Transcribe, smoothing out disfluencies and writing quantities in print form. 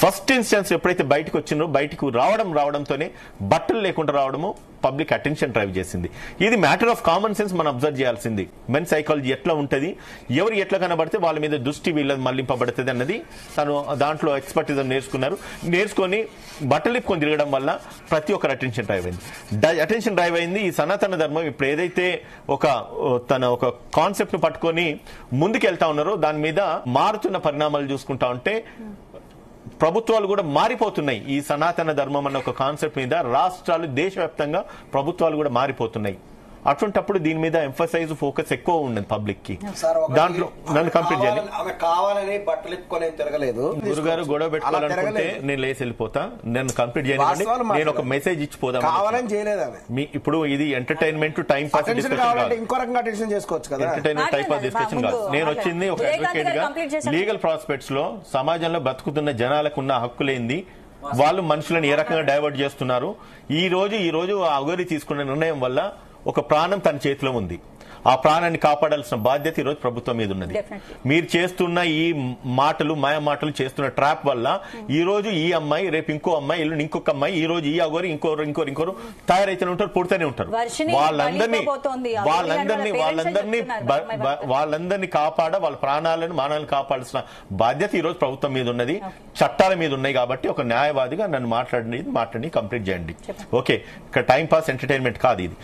First instance ఎప్పుడైతే బయటకు వచ్చిందో బయటకు రావడంతోనే బట్టలు లేకుండా రావడము పబ్లిక్ అటెన్షన్ డ్రైవ్ చేసింది. ఇది మ్యాటర్ ఆఫ్ కామన్ సెన్స్ మనం అబ్జర్వ్ చేయాల్సింది. మెన్ సైకాలజీ ఎట్లా ఉంటుంది, ఎవరు ఎట్లా కనబడితే వాళ్ళ మీద దృష్టి వీళ్ళది మళ్లింపబడుతుంది అన్నది తను దాంట్లో ఎక్స్పర్టిజం నేర్చుకొని బట్టలిప్పుకొని తిరగడం వల్ల ప్రతి ఒక్కరు అటెన్షన్ డ్రైవ్ అయింది. ఈ సనాతన ధర్మం ఇప్పుడు ఏదైతే తన ఒక కాన్సెప్ట్ ను పట్టుకొని ముందుకెళ్తా ఉన్నారో దాని మీద మారుతున్న పరిణామాలు చూసుకుంటా ఉంటే ప్రభుత్వాలు కూడా మారిపోతున్నాయి. ఈ సనాతన ధర్మం అన్న ఒక కాన్సెప్ట్ మీద రాష్ట్రాలు దేశవ్యాప్తంగా ప్రభుత్వాలు కూడా మారిపోతున్నాయి. అటువంటిప్పుడు దీని మీద ఎంఫసైజ్ ఫోకస్ ఎక్కువ ఉన్నది పబ్లిక్ కి. దాంట్లో నన్ను కంప్లీట్ చేయాలి. కావాలని బట్టలు ఇప్పుకొని తిరగలేదు. గురుగారు గొడవ పెట్టుకోవాలనుకుంటే నేను లేసి వెళ్ళిపోతా. నేను కంప్లీట్ చేయాలి. నేను ఒక మెసేజ్ ఇచ్చిపోదాం. కావాలని చేయలేదు. ఇప్పుడు ఇది ఎంటర్టైన్మెంట్ టైం పాస్ డిస్కషన్, ఇంకో రకంగా అటెన్షన్ చేసుకోవచ్చు కదా. ఎంటర్టైన్మెంట్ టైం పాస్ డిస్కషన్ కాదు. నేను వచ్చింది ఒక అడ్వకేట్ గా లీగల్ ప్రాస్పెక్ట్స్ లో సమాజంలో బతుకుతున్న జనాలకు ఉన్న హక్కులేంది, వాళ్ళు మనుషులను ఏ రకంగా డైవర్ట్ చేస్తున్నారు. ఈ రోజు ఆ అగోరి తీసుకున్న నిర్ణయం వల్ల ఒక ప్రాణం తన చేతిలో ఉంది. ఆ ప్రాణాన్ని కాపాడాల్సిన బాధ్యత ఈ రోజు ప్రభుత్వం మీద ఉన్నది. మీరు చేస్తున్న ఈ మాయ మాటలు చేస్తున్న ట్రాప్ వల్ల ఈ రోజు ఈ అమ్మాయి, రేపు ఇంకో అమ్మాయి, ఎల్లుండి ఇంకొక అమ్మాయి, ఈ రోజు ఈ అగోరి ఇంకోరు తయారైతేనే ఉంటారు, పుడుతూనే ఉంటారు. వాళ్ళందరినీ వాళ్ళ ప్రాణాలను మానాలను కాపాడాల్సిన బాధ్యత ఈ రోజు ప్రభుత్వం మీద ఉన్నది, చట్టాల మీద ఉన్నాయి. కాబట్టి ఒక న్యాయవాదిగా నన్ను మాట్లాడి కంప్లీట్ చేయండి. ఓకే, ఇక్కడ టైం పాస్ ఎంటర్టైన్మెంట్ కాదు ఇది.